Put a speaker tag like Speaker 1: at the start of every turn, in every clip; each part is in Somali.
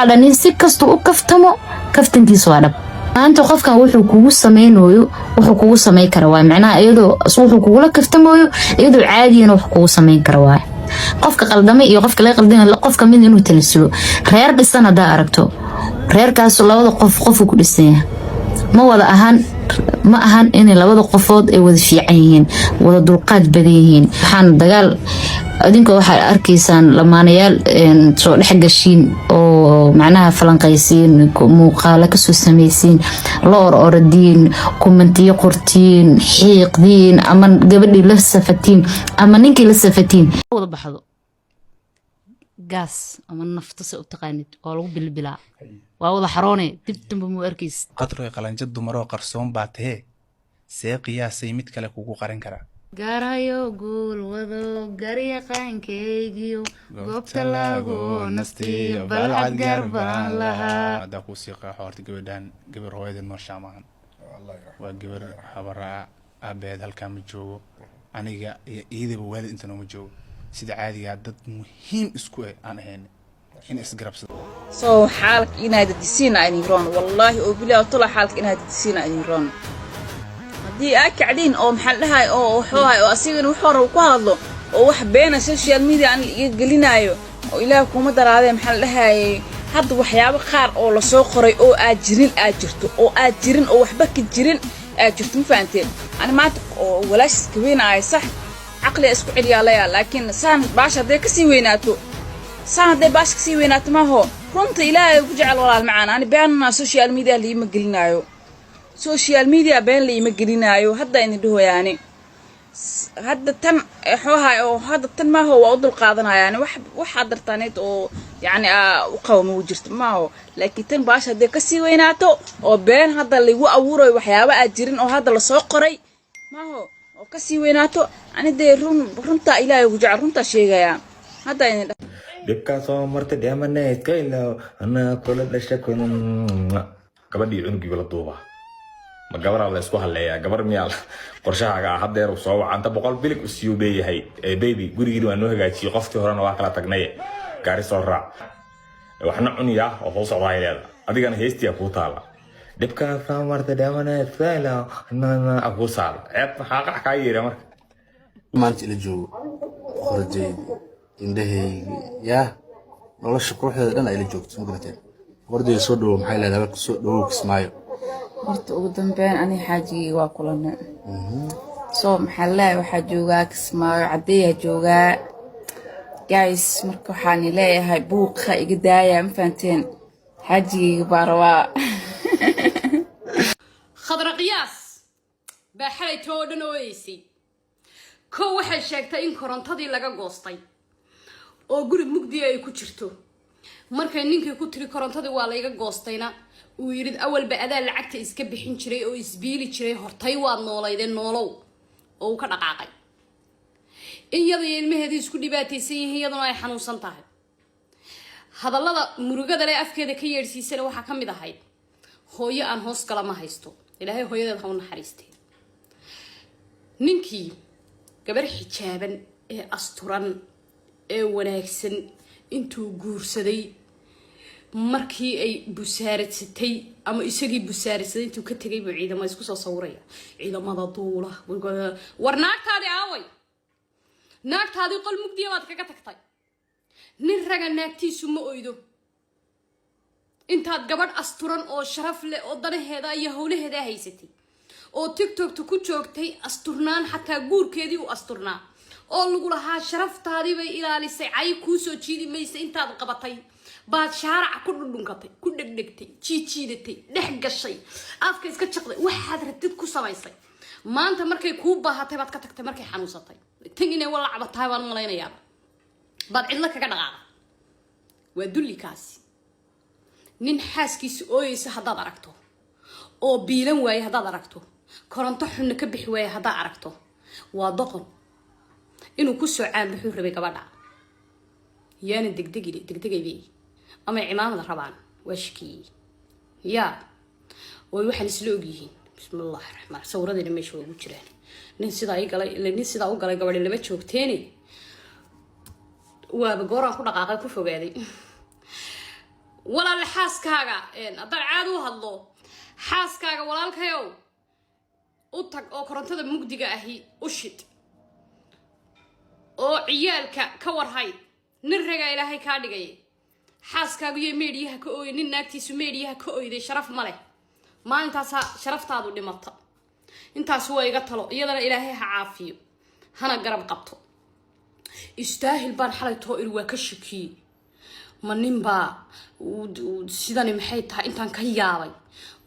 Speaker 1: على نسي كستو كفتمو كفتن كي صادب أنت قف كان وحو كوو سمينويو وحو كوو سمي كرواي معناها إيدو صوحو كوو لك كفتمويو إيدو عادي إنو كوو سمي كرواي قفك قلدمي iyo qofka la qaldin la qofka mid inuu talasilo reer dhisan hada aragto reerkaas labada qof ku dhisan ma wada ahan in labada qofood ay wada fiican yihiin wada dulqaad badan yihiin waxaan dagaal adinka waxa arkaysaan lamaanayaal soo dhex gashiin oo macnaha falanqaysiin muuqaal ka soo sameeyeen loor ordiin commentiyo qortiin xiiqdiin ama gabadhii la safatiin ama ninkii la safatiin wada baxdo gas ama nafta soo taqaanid oo lagu bilbilaa waa wada xaroone dib dambe mu arkays
Speaker 2: qadro qalanjad dumaro qarsoon baatee see qiyaasay mid kale kugu qaran kara
Speaker 1: garayo gul wado gariya qankeygiyo goobta lagu nastiyo balcad garbaan laha
Speaker 2: hada ku siiqa horta gabar hooyadeed ma shaamahan waa gabar habaraa abeed halka ma joogo aniga iidaba waalid inta ma joogo sida caadiga dad muhiim isku aan ahayn in isgarabsado
Speaker 3: soo xaalk inaad disina ay roon wallahi oo bilaa tula xaalk inaad disina ay roon hadii aad kacdin oo maxal dhahay oo xoohay oo asigan wuxuu rabo ku hadlo oo wax beena social media aan iga gelinayo oo ilaahay kuma daraadeen maxal dhahay hadda waxyaabo qaar oo la soo qoray oo aad jirto oo aad jirin oo waxba ka jirin aad jirto ma fahanteen ani maanta oo walaash iska weenaay sax عقلي اسكو عليا لكن سان باشا دي كسي ويناتو سان دي باش كسي ويناتو ما هو رنت إلهي وجعل والله معانا أنا بياننا سوشيال ميديا اللي يمقلنايو سوشيال ميديا بين اللي يمقلنايو هدا يندهو يعني هدا تن حوها أو هدا تن ما هو وأضل القاضنا يعني واحد درتانيت أو يعني وقوم وجرت ما هو لكن تن باشا دي كسي ويناتو أو بين هدا اللي هو أورو وحيابا أجرين أو هدا اللي سوقري ما هو وكسي ويناتو أنا دي رنتا إلهي وجعل رنتا شيغايا هذا يعني
Speaker 4: دبكا سو مرت ديمنا اسكايلا أنا كل دشكون gabadhii cunugii la duuba ma gabar la isku haleeyaa gabar miyaal qorshahaaga hadeer soo wacanta 100 bilig u leeyahay baby gurigeedu waa noo hagaajiyay qofkii horena waa kala tagnay gaari soo raac waxna cuniya oo hoos socdaayada adigana heestiya ku taala dibka soo marta dheemana isla ana aku saal ceeb xaqax ka yeeray marka
Speaker 5: maanta ila joogo qorjay indhahay ya nolosha quruxda dhan ay la joogto ma garateen qorday soo dhaw maxay leedahay ku soo dhaw kismaayo
Speaker 3: horta ugu dambeyn ani xaajiga waa kulanay soo maxallaa waxa joogaa kismaayo cadeeya joogaa guys marka waxaan leeyahay buuqa iga daaya ma fahanteen xaajiga baarwa
Speaker 6: خضر قياس بحالي تودن ويسي كو waxay sheegtay in korontadii laga goostay oo guri mugdi ay ku jirto markay ninkii ku tiri korontadii waa la iga goostayna uu yiri awalba adaa lacagta iska bixin jiray oo isbiili jiray hortay waad noolaydeen noolow oo ka dhaqaaqay iyada ilmaheedii isku dhibaataysan yihiin iyaduna ay xanuunsan tahay hadallada murugada leh afkeeda ka yeersiisana waxa ka mid ahayd hooyo aan hoos kala ma haysto ilaahay hooyadeed ha u naxariistay ninkii gabar xijaaban ee asturan ee wanaagsan intuu guursaday markii ay busaaradsatay ama isagii busaaradsatay intuu ka tagay buu ciidamo isku soo sawiraya ciidamada duula war naagtaadii aaway naagtaadii qol mugdiya baad kaga tagtay nin raga naagtiisu ma oydo intaad gabadh asturan oo sharaf leh oo danaheeda iyo hawlaheeda haysatay oo TikTok ku joogtay asturnaan xataa guurkeedii u asturnaa oo lagu lahaa sharaftaadii bay ilaalisay ay ku soo jiidi maysay intaad qabatay baad shaarac ku dhundhunkatay ku dhegdhegtay jiijiidatay dhex gashay afka iska jaqday waxaad rabtid ku samaysay maanta markay ku baahatay baad ka tagtay markay xanuunsatay tan inay wala cabataay baan malaynayaa baad cidla kaga dhaqaaqay waa dulli kaasi nin xaaskiisa ooyaysa hadaad aragto oo biilan waayay hadaad aragto koronto xunna ka bixi waayay hadaad aragto waa doqon inuu ku soo caanbixuu rabay gabadha yaana degdegay ama cimaamada rabaan waa shikii yaa way waxaan isla ogyihiin bismillaahi raxmaan sawiradeena meesha ugu jiraan nin sidaa u galay gabadhi lama joogteeni waaba gooraan ku dhaqaaqay ku fogaaday ولا الحاس كاغا أضل عادو هالله حاس كاغا ولا الكيو أوتك أو كرنتة مقدقة أهي أشد أو عيالك كور هاي نرجع إلى هاي كاردجاي حاس كاغا يميريها كأوي نناكتي سميريها كأوي ذي شرف ماله ما أنت شرفت هذا اللي مطة أنت سوى يقتله يلا إلهي عافيه هنا قرب قبطه يستاهل بان حالته إلوا كشكي من با وسيداني محي tahay intaan ka yaabay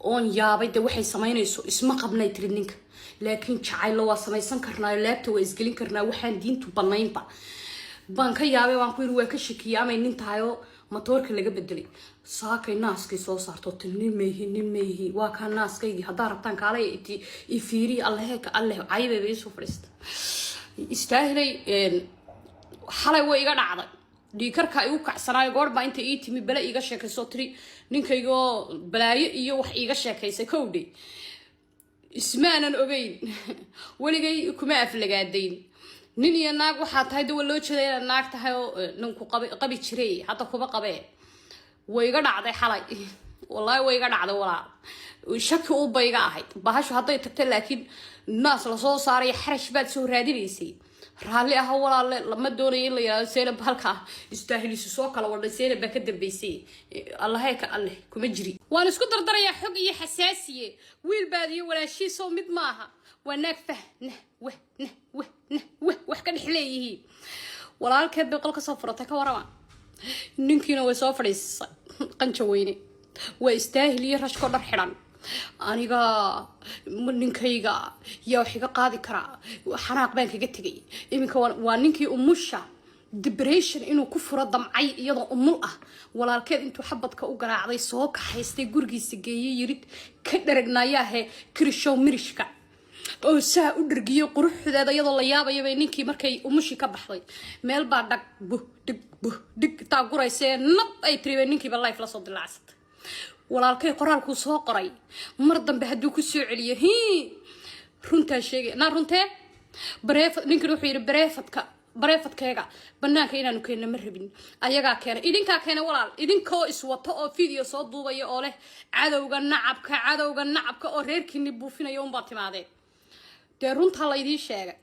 Speaker 6: oon yaabay de waxay sameynayso isma qabnay tirinka laakiin jacayl waa samaysan karnaa laabta waa isgelin karnaa waxaan diintu banaynba baan ka yaabay waan ku yiri waa ka shakiyaa ama nin tahayo motorka laga bedelay saakay naaskay soo saarto tilnimeehi waa ka naaskaygi hadaa rabtaan kaalay i fiiri allaheeka allah ayba soo fadhiista istaahilay xalay way iga dhacday dhiikarka ay u kacsanaay goorba inta ii timi bala iga sheekayso tiri ninkaygo balaayo iyo wax iga sheekaysay kowdhay ismaanan ogeyn waligay kuma aflagaadayn nin iyo naag waxaa tahay dawal loo jeeday naag tahay oo ninku qabi jiray hadda kuba qabee way iga dhacday xalay wallahi way iga dhacday walaa shaki u bayga ahayd bahashu hadday tagtay laakiin naas la soo saaray xarash baad soo raadinaysay raalli ah walaale lama doonayo in la yiraahdo seelab halka istaahilisu soo kala wadhay seelab ka dambeysay allaheeka allah kuma jiri waan isku dardarayaa xog iyo xasaasiye wiil baadiyo walaashiisoo mid maaha wanaag fahna wax ka dhixleeyihii walaalkeed bay qolka soo furatay ka warama ninkiina way soo fadhiisay qanjo weyne way istaahiliyo rashko dhar xiran aniga ninkayga yaa wax iga qaadi karaa xanaaq baan kaga tegay iminka waa ninkii umusha depression inuu ku furo damcay iyadoo umul ah walaalkeed intuu xabadka u garaacday soo kaxaystay gurigiisa geeyay yirid ka dharagnaayaahe kirishow mirishka oo saa u dhargiyo quruxdeeda iyadoo la yaabayo ninkii markay umushi ka baxday meel baa dhag dig taa guraysay nab ay tiribay ninkiiba life la soo dilacsatay walaalkay qoraalku soo qoray mar dambe haduu ku soo celiyo runta sheegay na runtee bareefad ninkan wuxuu yiri bareefadkayga banaanka inaanu keenna ma rabin ayaga keenay idinka keenay walaal idinkoo iswato oo video soo duubaya oo leh cadawga nacabka oo reerkiini buufinayo un baa timaadeen de runta la idin sheegay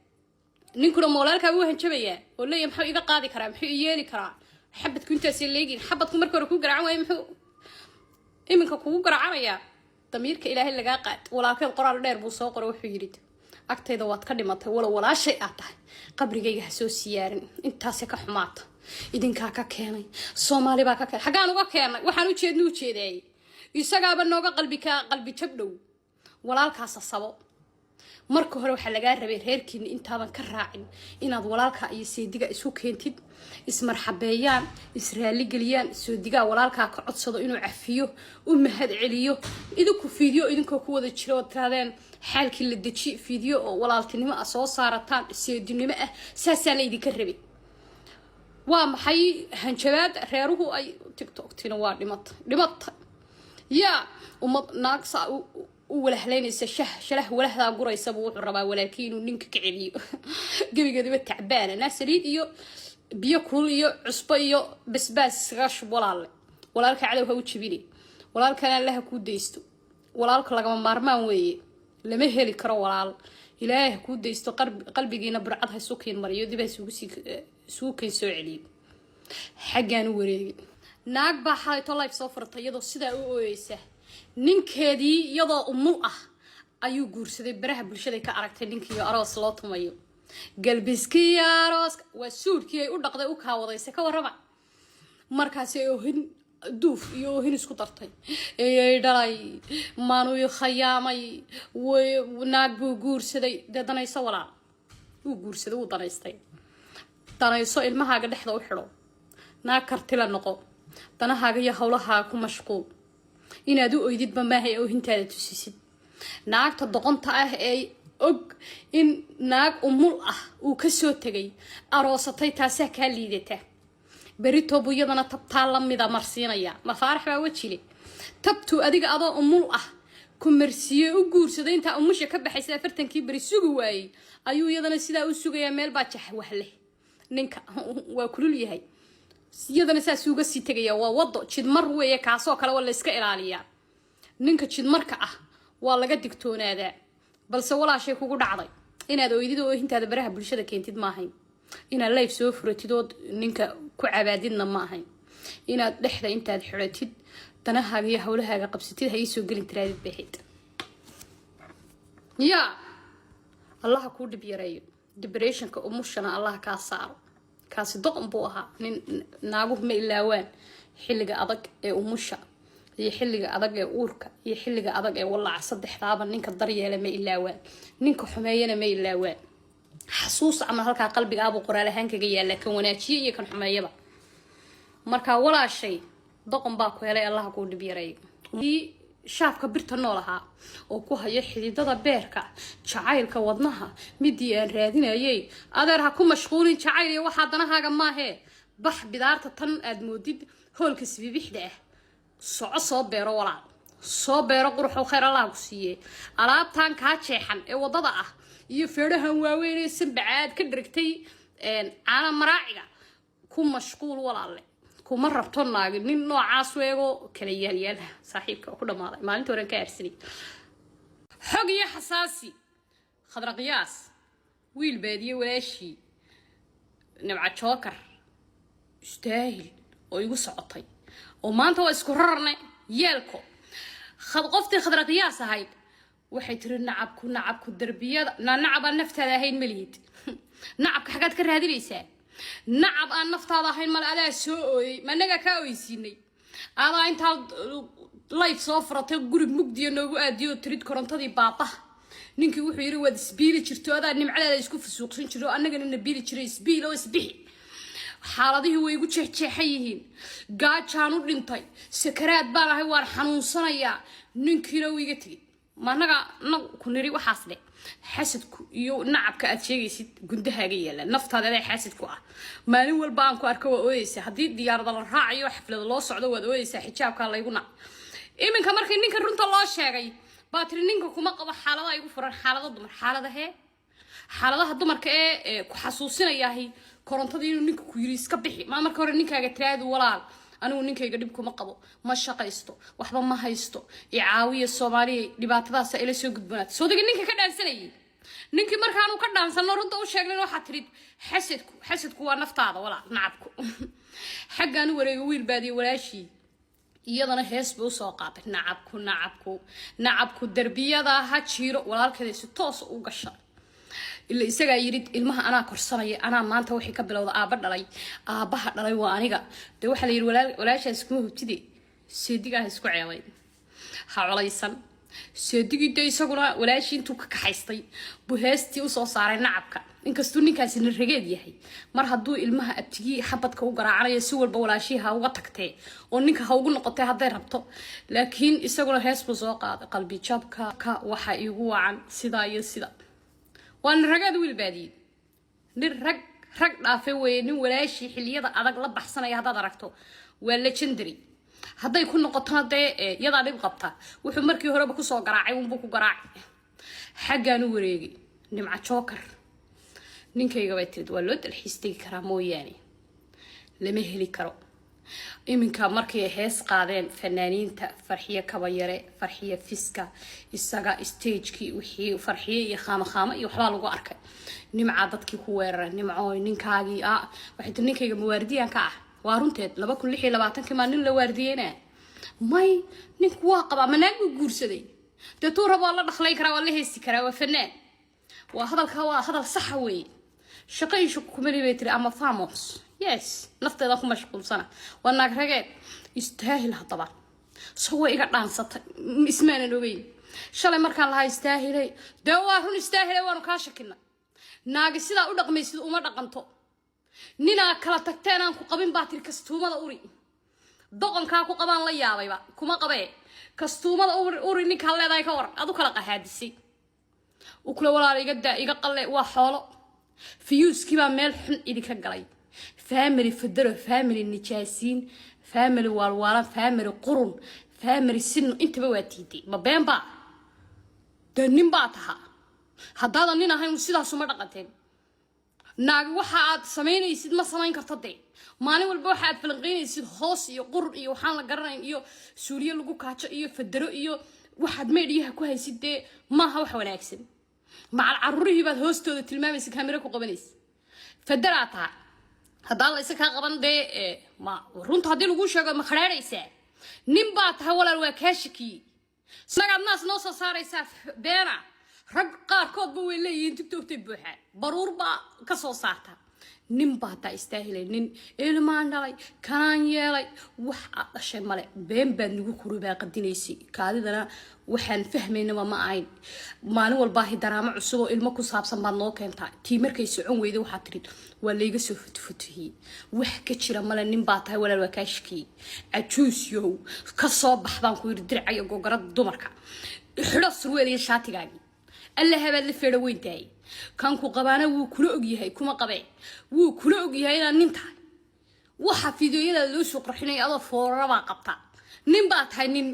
Speaker 6: ninkuna walaalka uu hanjabaya oo leeyahay maxuu iga qaadi karaa maxuu yeeli karaa xabadku intaas leegin xabadku markii hore ku garaacan way maxuu iminka kugu garacanaya damiirka ilaahay laga qaad walaalkeed qoraal dheer buu soo qoray wuxuu yiri agtayda waad ka dhimatay walaashay aad tahay qabrigayga ha soo siyaarin intaas ka xumaata idinka ka keenay Soomaali baa ka keenay xagaan uga keenay waxaan u jeeday isagaaba nooga qalbi jabdhow walaalkaas sabo marka hore waxa laga rabay reerkiina intaadan ka raacin inaad walaalka iyo seediga isu keentid ismarxabeeyaan israali galiyaan seediga walaalka ka codsado inuu cafiyo u mahad celiyo idinku fiidyo idinkoo ku wada jiro tiraadeen xaalkii la deji fiidyo oo walaaltinimo soo saarataan seedinimo ah saasana idinka rabay waa maxay hanjabaad reeruhu ay TikTok tina waa dhimata ya naagsa ولهلينيس شله ولهذا قريس أبو ربا ولكن ونك كعليو قبل قديم تعبان ناس ريد يو بياكل يو عصبي بس غش ولا لك عليه هو تشبيلي ولا لك له كود ديستو ولا لك لقى مرمان وي لما هلي كرا ولا إله كود ديستو قلبي جينا برعتها سوكين مريو دي بس سوكين سوعلي حاجة نوري ناق بحاي طلع في صفر طيادو سدا ويسه ninkeedii iyadoo umul ah ayuu guursaday baraha bulshada ka aragtay ninkii aroos loo tumayo galbiskii aroos waa suudkii ay u dhaqday u kaawadaysa ka warrama markaas ay oohin duuf iyo oohin isku dartay ay dhalay maanu khayaamay naag buu guursaday danayso walaa uu guursaday uu danayso ilmahaaga dhexda u xidho naag kartila noqo danahaaga iyo hawlaha ku mashquul inaad u oydid ba maahay oo hintaada tusisid naagta doqonta ah ee og in naag umul ah uu ka soo tagay aroosatay taasa ka liidata berito buyadana tabtaa la mida marsiinaya ma faarax baa wajile tabtu adiga adoo umul ah ku marsiye u guursaday inta umusha ka baxaysa 40kii bari sugu waayay ayuu yadana sida u sugaya meel baa jax wahle ninka waa kulul yahay iyadana saas uga sii tagaya waa wado jidmar weeye kaasoo kale waa la iska ilaaliyaa ninka jidmarka ah waa laga digtoonaadaa balse walaashay kugu dhacday inaad ooydid oo hintaada baraha bulshada keentid ma ahayn inaad live soo furatid oo ninka ku cabaadidna ma ahayn inaad dhexda intaad xiratid danahaaga iyo hawlahaaga qabsatid ha soo gelin tiraadid bixid ya allah ku dib yareeyo depressionka umushana allah ka saaro kaasi doqon buu ahaa nin naaguhu ma ilaawaan xilliga adag ee umusha iyo xilliga adag ee uurka iyo xilliga adag ee walaaca saddexdaaba ninka daryeela ma ilaawaan ninka xumeeyana ma ilaawaan xasuus ama halka qalbiga abu qoraal ahaan kaga yaala kan wanaajiye iyo kan xumeeyaba marka walaashay doqon baa ku helay allah ku dib yareeyo shaafka birta noolaha oo ku haya xididada beerka jacaylka wadnaha midii aan raadinayay adeer ha ku mashquulin jacayl iyo waxa danahaaga maahe bax bidaarta tan aad moodid hoolka sibibixda ah soco soo beero walaal soo beero quruxo khayr allah ku siiye alaabtan ka jeexan ee wadada ah iyo feerahan waaweyn ee sanbacaad ka dhigtay caana maraaciga ku mashquul walaalle kuma rabto naag nin noocaas weego kala yaalyaal saaxiibka ku dhamaaday maalinta horan ka arsani xog iyo xasaasi khadra qiyaas wiil baadiye walaashi nabca jookar istaahil oo igu socotay oo maanta waa isku rarnay yeelko qoftii khadra qiyaas ahayd waxay tiri nacabku darbiyada nacab aan naftaada ahayn malihid nacabka xagaad ka raadinaysaa nacab aan naftaada ahayn mal adaa soo ooyay managa ka ooysiinay adaa intaa life soo furatay guri mugdiyo noogu aadiyo tirid korontadii baaba ninkii wuxuu yiri wad isbiili jirto adaa nimcadaada isku fasuuqsan jiro annagana nabiili jiray isbiil oo isbixi xaaladihii way igu jeexjeexan yihiin gaajaan u dhintay sakaraad baan ahay waan xanuunsanayaa ninkiina wuu iga tegay managa ku niri waxaas dhe xasadku iyo nacabka aad sheegaysid gundahaaga yeela naftaada ay xasadku ah maalin walba aan ku arko waa ooyeysa hadii diyaarada la raacayo xaflada loo socdo waad ooyeysa xijaabka layguna iminka markii ninka runta loo sheegay baatri ninka kuma qabo xaalada ay ugu furan xaaladaha dumarka ee ku xasuusinayahay korontadii inuu ninka ku yiri iska bixi ma marka hore ninkaaga tiraadu walaal anigu ninkayga dhib kuma qabo ma shaqaysto waxba ma haysto caawiya Soomaaliya dhibaatadaas ay la soo gudbanaad soo digi ninka ka dhaansanayay ninkii markaan uu ka dhaansano runta u sheegnay waxa tirid xasadku waa naftaada walaal nacabku xagaan wareego wiil baadiye walaashi iyadana hees buu soo qaatay nacabku darbiyada ha jiiro walaalkeeda si toos u gashay illa isaga yirid ilmaha anaa korsanaya anaa maanta wixii ka bilowda aabaha dhalay waa aniga de waxa la yiri walaashaas kuma hubtide seediga isku ceelay ha culaysan seedigi de isaguna walaashi intuu ka kaxaystay buu heestii u soo saaray nacabka inkastoo ninkaasi rageed yahay mar hadduu ilmaha abtigi xabadka u garaacanayo si walba walaashiha uga tagtay oo ninka ha ugu noqotay haday rabto laakiin isaguna hees buu soo qaaday qalbi jabka ka waxa igu wacan sida iyo sida waan ragad wiil baadiye nin rag dhaafay weeye nin walaashi xiliyada adag la baxsanaya hadaad aragto waa legendary haday ku noqoto hadee yada dhib qabta wuxuu markii horeba ku soo garaacay uu ku garaacay xagaan u wareegay nimca jookar ninkayga way tirid waa loo dalxiistay karaa mooyaane lama heli karo iminka markay hees qaadeen fanaaniinta farxiye kabayare farxiye fiska isaga stagekii wixii farxiye iyo khama iyo waxba lagu arkay nimca dadkii ku weeraray nimco ninkaagii waxay ninkayga mawaardiyan ka ah waa runteed 2026 ma nin la waardiyeyna may ninku waa qaba manaag guursaday daduu rabo la dhaxlay karaa waa la heesti karaa waa fanaan waa hadal sax weey shaqaynshu kuma leeyahay ama famous yes nafteeda ku mashquulsana waa naag rageed istaahil hadaba soo iga dhaansatay ismaana ogeyn shalay markaan lahaa istaahilay dawaa run istaahilay waanu ka shakina naag sida u dhaqmaysid uma dhaqanto nina kala tagteen aan ku qabin baatir kastuumada uri doqonka ku qabaan la yaabayba kuma qabee kastuumada uri ninka leedahay ka war adu kala qahaadisay u kula walaal iga qalle waa xoolo fiyuuski baa meel xun idinka galay family fadaro family nijaasiin family walwalan family qurun family sin intaba waa tiiday ma beenba danin baa taha hadda nin ahayn sidaas uma dhaqanteen naag waxa aad samaynaysid ma samayn karto dee maalin walba waxa aad falanqeynaysid hoos iyo qurur iyo waxaan la garanayn iyo suuriye lagu kaajo iyo fadaro iyo waxaad meedhiyaha ku haysid dee maaha wax wanaagsan macal caruurihii baad hoostooda tilmaamaysa kaamira ku qabanaysa fadaraa tahay haddaan la isa kaa qaban dee ma runta haddii lagu sheego ma khadhaadhaysaa nin baa tahay walaal waa kaa shakiyey snagaad naas noo soo saaraysaa beena rag qaarkoodba way leeyihiin tiktooktay buuxaan baruur baa ka soo saarta nin baa taa istaahilay nin ilmaan dhalay kanaan yeelay wax aad dhashay male been baad nagu kurubaa qadinaysay kaadidana waxaan fahmaynaba ma ahayn maalin walba daraamo cusub oo ilmo ku saabsan baad noo keentaa tii markay socon weyda waxaad tirid waa layga soo futufutihiyey wax ka jira male nin baa tahay walaal waa kaa shakiyey cajuus yow ka soo bax baan ku yidhi dircayo gogarada dumarka xidho surweel iyo shaatigaagii alla habaad la feedho weyn tahay kan ku qabaana wuu kula ogyahay kuma qabee wuu kula ogyahay inaad nin tahay waxa fiidiyoyada loo soo qarxinaya adoo foorara baa qabta nin baa tahay nin